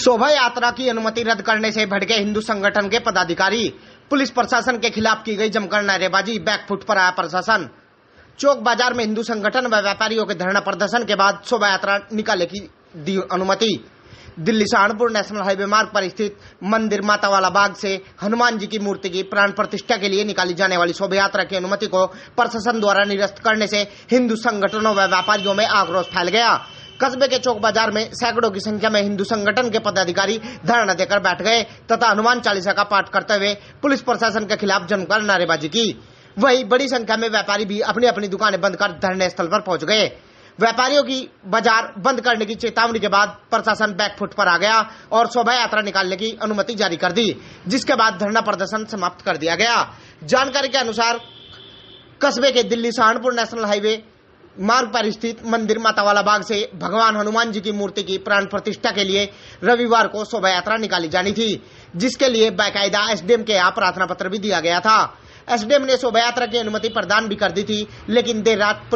शोभा यात्रा की अनुमति रद्द करने से भड़के हिंदू संगठन के पदाधिकारी। पुलिस प्रशासन के खिलाफ की गई जमकर नारेबाजी, बैकफुट पर आया प्रशासन। चौक बाजार में हिंदू संगठन व व्यापारियों के धरना प्रदर्शन के बाद शोभा यात्रा निकालने की दी अनुमति। दिल्ली सहारनपुर नेशनल हाईवे मार्ग पर स्थित मंदिर माता वाला बाग से हनुमान जी की मूर्ति की प्राण प्रतिष्ठा के लिए निकाली जाने वाली शोभा यात्रा की अनुमति को प्रशासन द्वारा निरस्त करने से हिंदू संगठनों व व्यापारियों में आक्रोश फैल गया। कस्बे के चौक बाजार में सैकड़ों की संख्या में हिंदू संगठन के पदाधिकारी धरना देकर बैठ गए तथा हनुमान चालीसा का पाठ करते हुए पुलिस प्रशासन के खिलाफ जमकर नारेबाजी की। वहीं बड़ी संख्या में व्यापारी भी अपनी अपनी दुकानें बंद कर धरने स्थल पर पहुंच गए। व्यापारियों की बाजार बंद करने की चेतावनी के बाद प्रशासन बैकफुट पर आ गया और शोभा यात्रा निकालने की अनुमति जारी कर दी, जिसके बाद धरना प्रदर्शन समाप्त कर दिया गया। जानकारी के अनुसार कस्बे के दिल्ली सहारनपुर नेशनल हाईवे मार्ग पर स्थित मंदिर माता वाला बाग से भगवान हनुमान जी की मूर्ति की प्राण प्रतिष्ठा के लिए रविवार को शोभा यात्रा निकाली जानी थी, जिसके लिए बाकायदा एसडीएम के यहाँ प्रार्थना पत्र भी दिया गया था। एसडीएम ने शोभा यात्रा की अनुमति प्रदान भी कर दी थी, लेकिन देर रात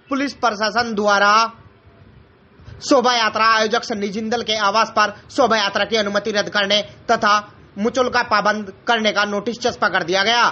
पुलिस प्रशासन द्वारा शोभा यात्रा आयोजक सन्नी जिंदल के आवास पर शोभा यात्रा की अनुमति रद्द करने तथा मुचुल्का पाबंद करने का नोटिस चस्पा कर दिया गया,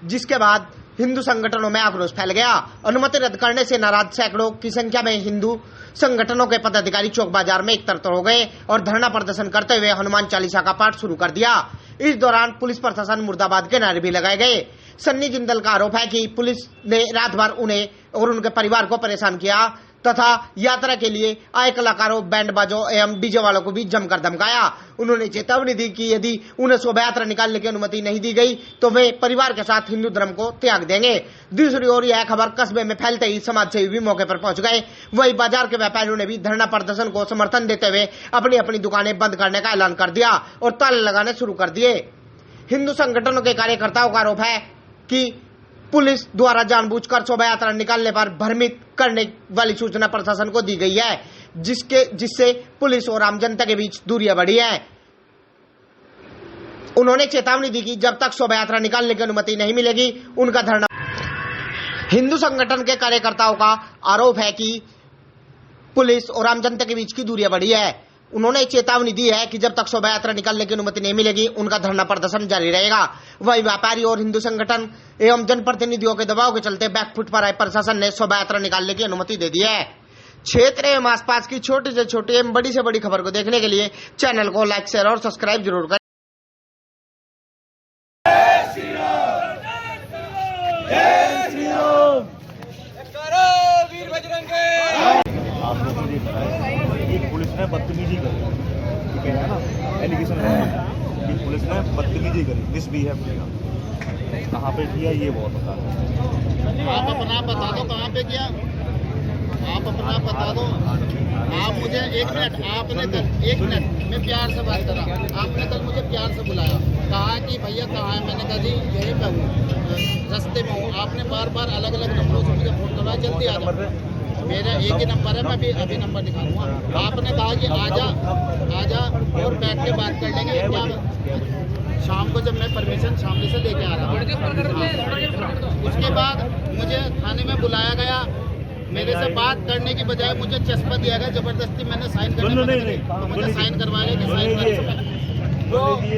जिसके बाद हिंदू संगठनों में आक्रोश फैल गया। अनुमति रद्द करने से नाराज सैकड़ों की संख्या में हिंदू संगठनों के पदाधिकारी चौक बाजार में एकत्र हो गए और धरना प्रदर्शन करते हुए हनुमान चालीसा का पाठ शुरू कर दिया। इस दौरान पुलिस प्रशासन मुर्दाबाद के नारे भी लगाए गए। सन्नी जिंदल का आरोप है कि पुलिस ने रात भर उन्हें और उनके परिवार को परेशान किया तथा यात्रा के लिए आए कलाकारों, बैंड बाजों एवं डीजे वालों को भी जमकर धमकाया। उन्होंने चेतावनी दी कि यदि उन्हें शोभा यात्रा निकालने की अनुमति नहीं दी गई तो वे परिवार के साथ हिंदू धर्म को त्याग देंगे। दूसरी ओर यह खबर कस्बे में फैलते ही समाजसेवी भी मौके पर पहुंच गए। वही बाजार के व्यापारियों ने भी धरना प्रदर्शन को समर्थन देते हुए अपनी अपनी दुकानें बंद करने का ऐलान कर दिया और ताले लगाने शुरू कर दिए। हिंदू संगठनों के कार्यकर्ताओं का आरोप है कि पुलिस द्वारा जानबूझकर शोभा यात्रा निकालने पर भ्रमित करने वाली सूचना प्रशासन को दी गई है, जिससे पुलिस और आम जनता के बीच दूरियां बढ़ी है। उन्होंने चेतावनी दी कि जब तक शोभा यात्रा निकालने की अनुमति नहीं मिलेगी उनका धरना। हिंदू संगठन के कार्यकर्ताओं का आरोप है कि पुलिस और आम जनता के बीच की दूरियां बढ़ी है। उन्होंने चेतावनी दी है कि जब तक शोभा यात्रा निकालने की अनुमति नहीं मिलेगी उनका धरना प्रदर्शन जारी रहेगा। वही व्यापारी और हिंदू संगठन एवं जनप्रतिनिधियों के दबाव के चलते बैकफुट पर आए प्रशासन ने शोभा यात्रा निकालने की अनुमति दे दी है। क्षेत्र एवं आसपास की छोटी से छोटी एवं बड़ी से बड़ी खबर को देखने के लिए चैनल को लाइक, शेयर और सब्सक्राइब जरूर करें। पुलिस ने बदतमीजी करी, ठीक है ना, एलिगेशन है कि पुलिस ने बदतमीजी करी, मिसबिहेव किया। कहाँ पे किया ये बहुत बता दो। आप अपना बता दो कहाँ पे किया, आप अपना बता दो। आप मुझे एक मिनट मैं प्यार से बात कर रहा हूँ। आपने कल मुझे प्यार से बुलाया, कहा कि भैया कहाँ है, मैंने कहा जी यहीं पे हूँ, रास्ते में हूँ। आपने बार बार अलग अलग नंबरों से मुझे फोन करवाया, जल्दी आ जाओ। मेरा एक ही नंबर है, मैं अभी नंबर दिखाऊंगा। आपने कहा कि आजा और बैठ के बात कर लेंगे। क्या शाम को जब मैं परमिशन सामने से लेके आ रहा हूँ, उसके बाद मुझे थाने में बुलाया गया। मेरे से बात करने की बजाय मुझे चस्पा दिया गया, जबरदस्ती मैंने साइन करने तो मुझे साइन करवाया कि साइन कर।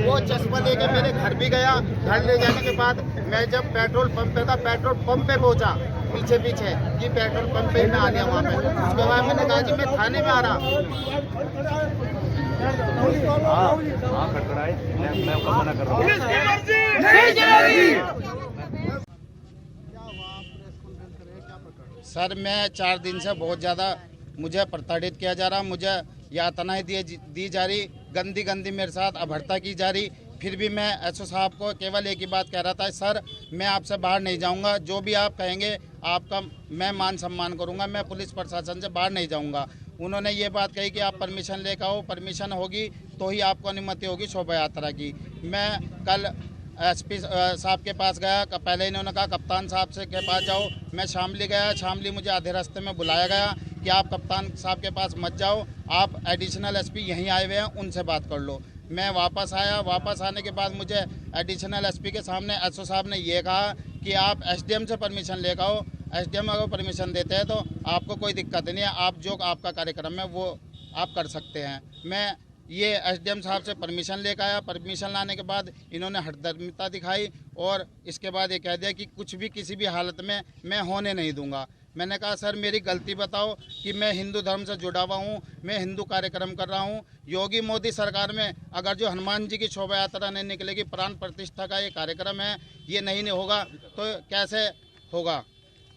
वो चस्पा लेके मेरे घर भी गया। घर ले जाने के बाद मैं जब पेट्रोल पंप पे था, पेट्रोल पंप पे पहुंचा पीछे कि पेट्रोल पंप पे मैं आ गया वहाँ पे। उसके बाद मैंने कहा जी मैं थाने में आ रहा। सर मैं 4 दिन से बहुत ज़्यादा मुझे प्रताड़ित किया जा रहा, मुझे यातनाएं दी जा रही, गंदी मेरे साथ अभद्रता की जा रही। फिर भी मैं एसओ साहब को केवल एक ही बात कह रहा था, सर मैं आपसे बाहर नहीं जाऊंगा, जो भी आप कहेंगे आपका मैं मान सम्मान करूंगा, मैं पुलिस प्रशासन से बाहर नहीं जाऊंगा। उन्होंने ये बात कही कि आप परमिशन लेकर आओ, परमिशन होगी तो ही आपको अनुमति होगी शोभा यात्रा की। मैं कल एसपी साहब के पास गया, पहले इन्होंने कहा कप्तान साहब से के पास जाओ। मैं शामली गया, शामली मुझे आधे रास्ते में बुलाया गया कि आप कप्तान साहब के पास मत जाओ, आप एडिशनल एसपी यहीं आए हुए हैं, उनसे बात कर लो। मैं वापस आया, वापस आने के बाद मुझे एडिशनल एसपी के सामने एसओ साहब ने ये कहा कि आप एसडीएम से परमिशन लेकर आओ। एसडीएम अगर परमिशन देते हैं तो आपको कोई दिक्कत नहीं है, आप जो आपका कार्यक्रम है वो आप कर सकते हैं। मैं ये एसडीएम साहब से परमिशन लेकर आया, परमिशन लाने के बाद इन्होंने हठधर्मिता दिखाई और इसके बाद ये कह दिया कि कुछ भी किसी भी हालत में मैं होने नहीं दूंगा। मैंने कहा सर मेरी गलती बताओ कि मैं हिंदू धर्म से जुड़ा हुआ हूँ, मैं हिंदू कार्यक्रम कर रहा हूँ। योगी मोदी सरकार में अगर जो हनुमान जी की शोभा यात्रा नहीं निकलेगी, प्राण प्रतिष्ठा का ये कार्यक्रम है, ये नहीं होगा तो कैसे होगा।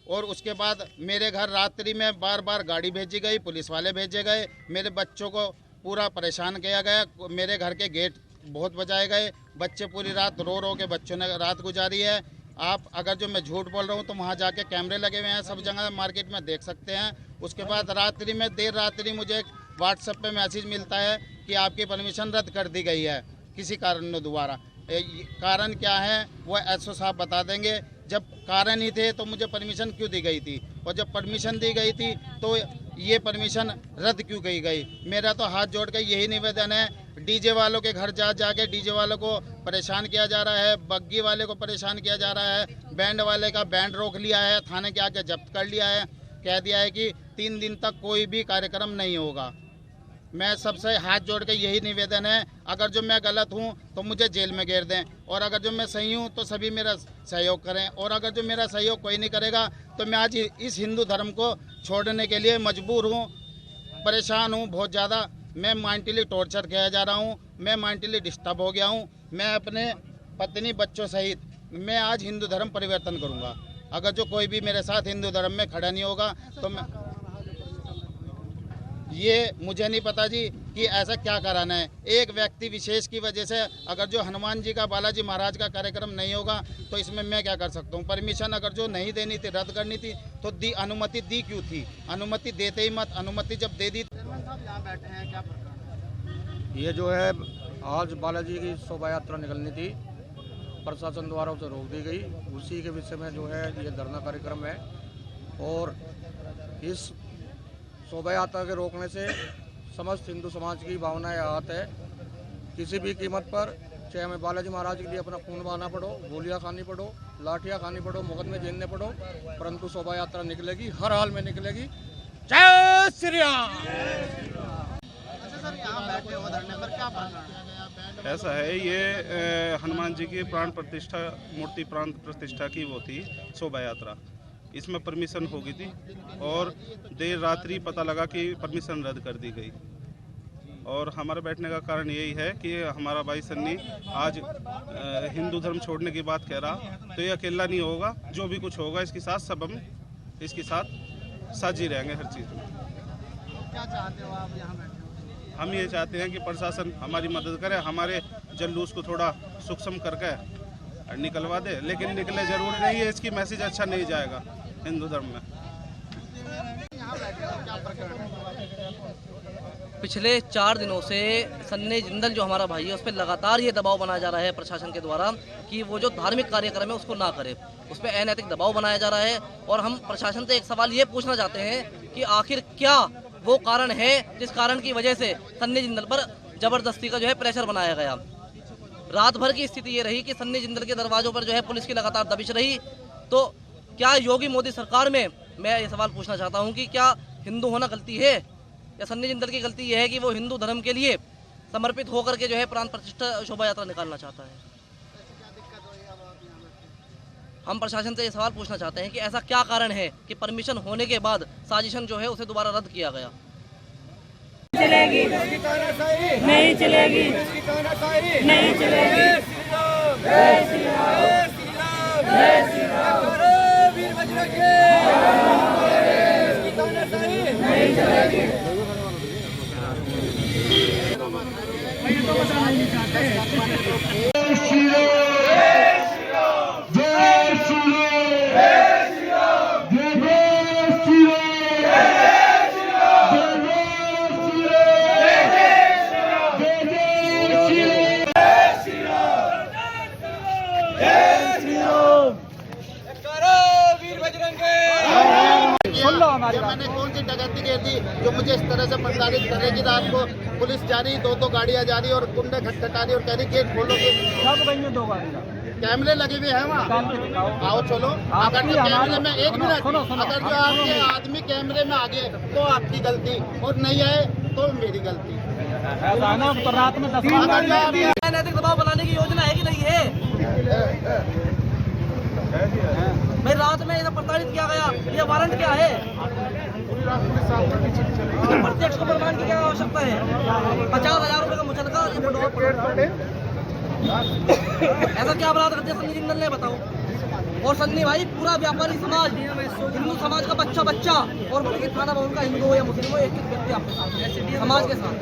और उसके बाद मेरे घर रात्रि में बार बार गाड़ी भेजी गई, पुलिस वाले भेजे गए, मेरे बच्चों को पूरा परेशान किया गया, मेरे घर के गेट बहुत बजाए गए, बच्चे पूरी रात रो रो के बच्चों ने रात गुजारी है। आप अगर जो मैं झूठ बोल रहा हूँ तो वहाँ जाके कैमरे लगे हुए हैं, सब जगह मार्केट में देख सकते हैं। उसके बाद रात्रि में देर रात्रि मुझे व्हाट्सएप पे मैसेज मिलता है कि आपकी परमिशन रद्द कर दी गई है किसी कारण द्वारा। कारण क्या है वो एसओ साहब बता देंगे। जब कारण ही थे तो मुझे परमिशन क्यों दी गई थी, और जब परमिशन दी गई थी तो ये परमिशन रद्द क्यों की गई। मेरा तो हाथ जोड़ के यही निवेदन है, डीजे वालों के घर जाके डीजे वालों को परेशान किया जा रहा है, बग्गी वाले को परेशान किया जा रहा है, बैंड वाले का बैंड रोक लिया है, थाने के आगे जब्त कर लिया है, कह दिया है कि 3 दिन तक कोई भी कार्यक्रम नहीं होगा। मैं सबसे हाथ जोड़ के यही निवेदन है, अगर जो मैं गलत हूँ तो मुझे जेल में घेर दें, और अगर जो मैं सही हूँ तो सभी मेरा सहयोग करें, और अगर जो मेरा सहयोग कोई नहीं करेगा तो मैं आज इस हिंदू धर्म को छोड़ने के लिए मजबूर हूँ, परेशान हूँ बहुत ज़्यादा। मैं मेंटली टॉर्चर किया जा रहा हूँ, मैं मेंटली डिस्टर्ब हो गया हूँ। मैं अपने पत्नी बच्चों सहित मैं आज हिंदू धर्म परिवर्तन करूँगा। अगर जो कोई भी मेरे साथ हिंदू धर्म में खड़ा नहीं होगा तो मैं ये मुझे नहीं पता जी कि ऐसा क्या कराना है। एक व्यक्ति विशेष की वजह से अगर जो हनुमान जी का, बालाजी महाराज का कार्यक्रम नहीं होगा तो इसमें मैं क्या कर सकता हूँ। परमिशन अगर जो नहीं देनी थी, रद्द करनी थी तो अनुमति दी क्यों थी। अनुमति देते ही मत, अनुमति जब दे दी। ये जो है आज बालाजी की शोभा यात्रा निकलनी थी, प्रशासन द्वारा उसे रोक दी गई। उसी के विषय में जो है ये धरना कार्यक्रम है, और इस शोभा यात्रा के रोकने से समस्त हिंदू समाज की भावनाएं आहत है। किसी भी कीमत पर, चाहे हमें बालाजी महाराज के लिए अपना खून बहाना पड़ो, गोलियां खानी पड़ो, लाठियां खानी पड़ो, मुकदमे झेलने पड़ो, परंतु शोभा यात्रा निकलेगी, हर हाल में निकलेगी। जय श्री राम। ऐसा है, ये हनुमान जी की प्राण प्रतिष्ठा, मूर्ति प्राण प्रतिष्ठा की वो थी शोभा यात्रा। इसमें परमिशन हो गई थी और देर रात्रि पता लगा कि परमिशन रद्द कर दी गई। और हमारे बैठने का कारण यही है कि हमारा भाई सन्नी आज हिंदू धर्म छोड़ने की बात कह रहा, तो ये अकेला नहीं होगा, जो भी कुछ होगा इसके साथ सब हम इसके साथ साझी रहेंगे हर चीज़ में। क्या चाहते हो आप यहाँ बैठे? हम ये चाहते हैं कि प्रशासन हमारी मदद करे, हमारे जुलूस को थोड़ा सूक्ष्म करके निकलवा दे, लेकिन निकले जरूरी नहीं है, इसकी मैसेज अच्छा नहीं जाएगा हिंदू धर्म में। पिछले 4 दिनों से सन्नी जिंदल जो हमारा भाई है उस पर लगातार ये दबाव बनाया जा रहा है प्रशासन के द्वारा कि वो जो धार्मिक कार्यक्रम है उसको ना करे, उस पर अनैतिक दबाव बनाया जा रहा है। और हम प्रशासन से एक सवाल ये पूछना चाहते हैं कि आखिर क्या वो कारण है जिस कारण की वजह से सन्नी जिंदल पर जबरदस्ती का जो है प्रेशर बनाया गया। रात भर की स्थिति ये रही कि सन्नी जिंदल के दरवाजों पर जो है पुलिस की लगातार दबिश रही। तो क्या योगी मोदी सरकार में, मैं ये सवाल पूछना चाहता हूँ कि क्या हिंदू होना गलती है, या सन्नी जिंदल की गलती यह है कि वो हिंदू धर्म के लिए समर्पित होकर के जो है प्राण प्रतिष्ठा शोभा यात्रा निकालना चाहता है। हम प्रशासन से ये सवाल पूछना चाहते हैं कि ऐसा क्या कारण है कि परमिशन होने के बाद साजिशन जो है उसे दोबारा रद्द किया गया। चलेगी नहीं चलेगी, नहीं चलेगी। जय श्री राम, जय श्री राम, वीर बजरंगी नहीं चलेगी। मैंने कौन सी डकैती की थी जो मुझे इस तरह से प्रताड़ित करेगी। रात को पुलिस जा रही, 2 गाड़ियां जा रही और गुंडे खटखटा रही और कह रही गेट खोलो। 2 गाड़ियां कैमरे लगे हुए हैं वहाँ, आओ चलो। अगर जो कैमरे में 1 मिनट, अगर जो आपके आदमी कैमरे में आ गए तो आपकी गलती, और नहीं आए तो मेरी गलती। रात में 10 अनैतिक दबाव बनाने की योजना है कि नहीं है? भाई रात में इधर प्रताड़ित किया गया, ये वारंट क्या है? प्रत्यक्ष को प्रमाण की क्या आवश्यकता है? 50,000 रुपए का मुचलका, ऐसा क्या अपराध करते सन्नी जिंदल ने, बताओ। और सन्नी भाई पूरा व्यापारी समाज, हिंदू समाज का बच्चा और बल्कि थाना भवन का हिंदू हो या मुस्लिम हो, एक व्यक्ति आपके साथ, समाज के साथ।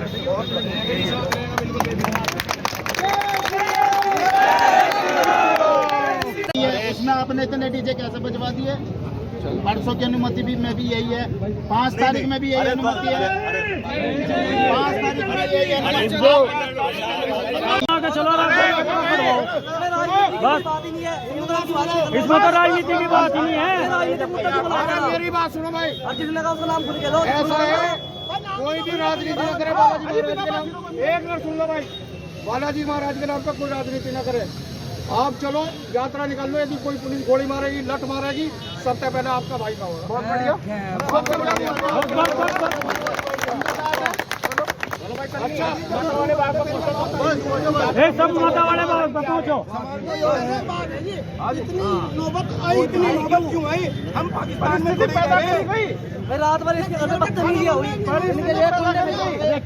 इसमें आपने इतने डीजे कैसे बजवा दिए? परसों की अनुमति भी में भी यही है, 5 तारीख में भी यही अनुमति है, 5 तारीख में यही अनुमति। इसमें तो राजनीति की बात ही नहीं है। मेरी बात सुनो भाई, जिसने कहा उसका नाम खुद के लो। ऐसा है कोई भी राजनीति न करे बालाजी महाराज के नाम। एक मिनट सुन लो भाई, बालाजी महाराज के नाम पर कोई राजनीति न करे। आप चलो यात्रा निकाल लो, यदि कोई पुलिस गोली मारेगी, लठ मारेगी, सबसे पहले आपका भाई का होगा। बहुत बढ़िया, अच्छा। सब माता वाले पहुंचो। इतनी नौबत क्यों आई? हम पाकिस्तान में पैदा नहीं हुई। रात भर इसके घर में बदतमीजी हुई।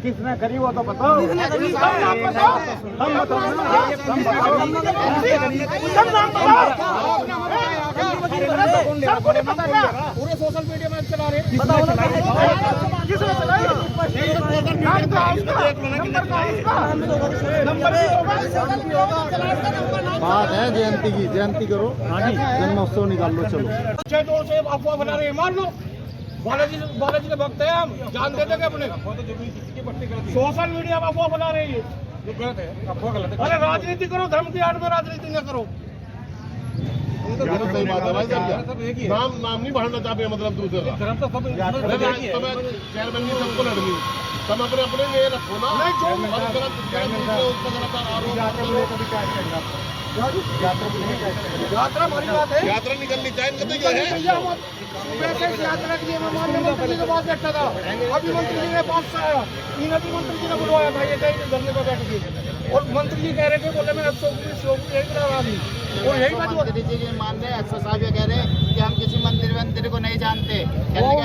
किसने करी वो तो बताओ। पूरे सोशल मीडिया में चला रहे। बात है जयंती की, जयंती करो, जन्मोत्सव निकाल लो। चलो से अफवाह बना रहे हैं, मान लो बालाजी के भक्त है, हम जान दे देंगे अपने। सोशल मीडिया में अफवाह बना रहे हैं, ये गलत है, अफवाह गलत है। अरे राजनीति करो, धर्म की आड़ में राजनीति न करो। सही बात है भाई, नाम नहीं बढ़ाना चाहते, मतलब दूसरे का चेयरमैन की सबको लड़नी, सब अपने अपने ये रखो ना। यात्रा हमारी बात है, यात्रा निकलनी चाहिए। सुबह से यात्रा के लिए मैं माननीय मंत्री जी के पास बैठा था, अभी मंत्री जी ने पास से आया, 3 अभी मंत्री जी ने बुलवाया था, ये कहीं धरने पर बैठ गए और मंत्री जी कह रहे थे, बोले मैं यही करा रहा हूँ। और यही बात मंत्री जी के मान रहे, एसओ साहब ये कह रहे कि हम किसी मंत्री को नहीं जानते,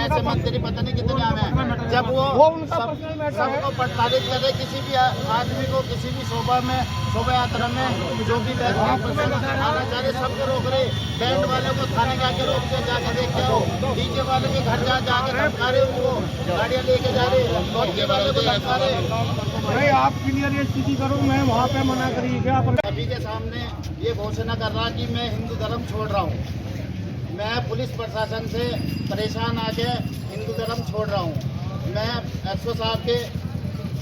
ऐसे मंत्री पता नहीं कितने नाम है। जब वो सबको प्रताड़ित करे, किसी भी आदमी को किसी भी शोभा यात्रा में जो भी आना चाह रहे सबको रोक रहे। बैंड वाले को थाने के आके रोक के जाके देख के आओ, डीजे वाले के घर जाके धमका रहे, उनको गाड़ियाँ लेके जा रहे, डीजे वाले को धमका रहे। भाई आप क्लियर ये स्थिति करो, मैं वहाँ पे मना करिए क्या? सभी के सामने ये घोषणा कर रहा कि मैं हिंदू धर्म छोड़ रहा हूँ। मैं पुलिस प्रशासन से परेशान आके हिंदू धर्म छोड़ रहा हूँ। मैं एसओ साहब के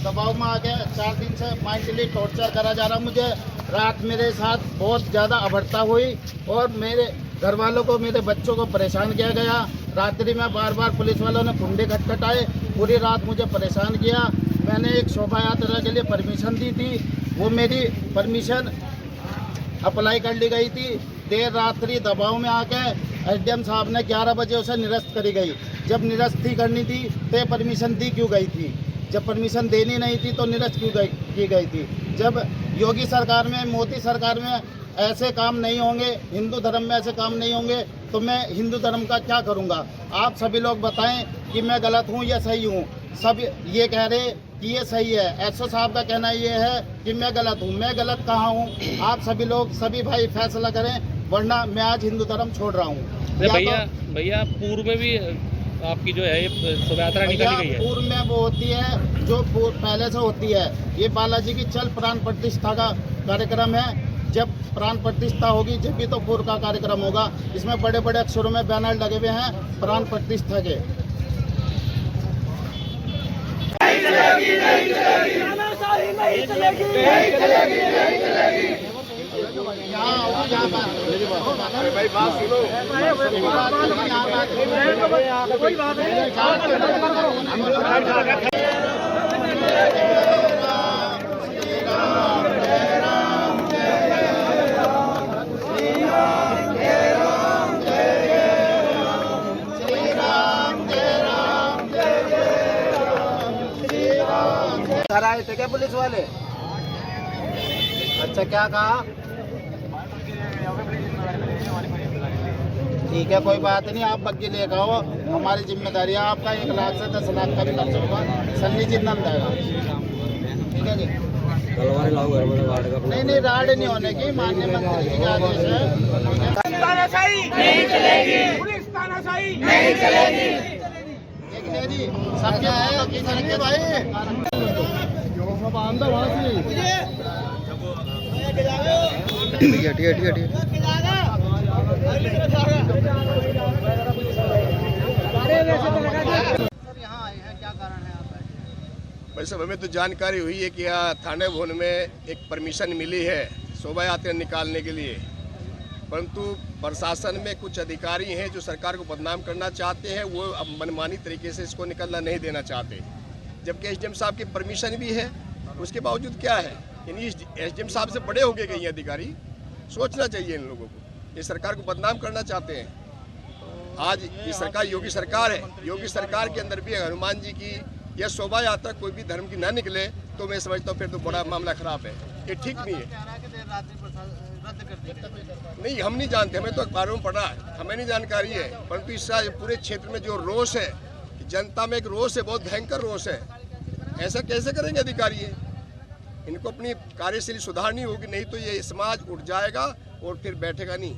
दबाव में आके 4 दिन से मेंटली टॉर्चर करा जा रहा। मुझे रात मेरे साथ बहुत ज़्यादा अभद्रता हुई और मेरे घर वालों को, मेरे बच्चों को परेशान किया गया। रात्रि में बार पुलिस वालों ने कुंडे खटखटाए, पूरी रात मुझे परेशान किया। मैंने एक शोभा यात्रा के लिए परमिशन दी थी, वो मेरी परमिशन अप्लाई कर ली गई थी। देर रात्रि दबाव में आके एसडीएम साहब ने 11 बजे उसे निरस्त करी गई। जब निरस्त ही करनी थी तो परमिशन दी क्यों गई थी? जब परमिशन देनी नहीं थी तो निरस्त क्यों की गई थी? जब योगी सरकार में, मोदी सरकार में ऐसे काम नहीं होंगे, हिंदू धर्म में ऐसे काम नहीं होंगे, तो मैं हिंदू धर्म का क्या करूँगा? आप सभी लोग बताएं कि मैं गलत हूँ या सही हूँ। सब ये कह रहे कि ये सही है, एसओ साहब का कहना ये है कि मैं गलत हूँ। मैं गलत कहाँ हूँ? आप सभी लोग, सभी भाई फैसला करें, वरना मैं आज हिंदू धर्म छोड़ रहा हूँ। भैया पूर्व में भी आपकी जो है शोभा यात्रा निकाली गई है? पूर्व में वो होती है जो पहले से होती है। ये बालाजी की चल प्राण प्रतिष्ठा का कार्यक्रम है। जब प्राण प्रतिष्ठा होगी जब भी तो पूर्व का कार्यक्रम होगा। इसमें बड़े बड़े अक्षरों में बैनर लगे हुए हैं प्राण प्रतिष्ठा के। नहीं चलेगी, नहीं चलेगी, नहीं चलेगी, नहीं चलेगी, नहीं चलेगी। भाई बात सुनो, कोई बात नहीं। घर आए थे क्या पुलिस वाले? अच्छा, क्या कहा? ठीक है, कोई बात नहीं, आप बग्गी लेकर आओ, हमारी जिम्मेदारी है। आपका 1 लाख से 10 लाख का भी खर्च होगा, सन्नी जितना देगा। ठीक है जी। नहीं, राड नहीं होने की, माननीय मंत्री जी के आदेश है। तानाशाही नहीं चलेगी, पुलिस तानाशाही नहीं चलेगी। देखिए जी, सबके की करेंगे भाई। अंदर वहाँ से भाई साहब, हमें तो जानकारी हुई है कि यहाँ थाने भवन में एक परमिशन मिली है शोभा यात्रा निकालने के लिए, परंतु प्रशासन में कुछ अधिकारी हैं जो सरकार को बदनाम करना चाहते हैं। वो अब मनमानी तरीके से इसको निकलना नहीं देना चाहते, जबकि एसडीएम साहब की परमिशन भी है। उसके बावजूद क्या है, यानी एसडीएम साहब से बड़े हो गए कई अधिकारी। सोचना चाहिए इन लोगों को, ये सरकार को बदनाम करना चाहते हैं। आज ये सरकार योगी सरकार है, योगी सरकार के अंदर भी हनुमान जी की यह शोभा यात्रा कोई भी धर्म की ना निकले तो मैं समझता हूँ फिर तो बड़ा मामला खराब है, ये ठीक नहीं है। नहीं, हम नहीं जानते, हमें तो अखबारों में पढ़ा है, हमें नहीं जानकारी है, परंतु इस पूरे क्षेत्र में जो रोष है, जनता में एक रोष है, बहुत भयंकर रोष है। ऐसा कैसे करेंगे अधिकारी ये? इनको अपनी कार्यशैली सुधारनी होगी, नहीं तो ये समाज उठ जाएगा और फिर बैठेगा नहीं।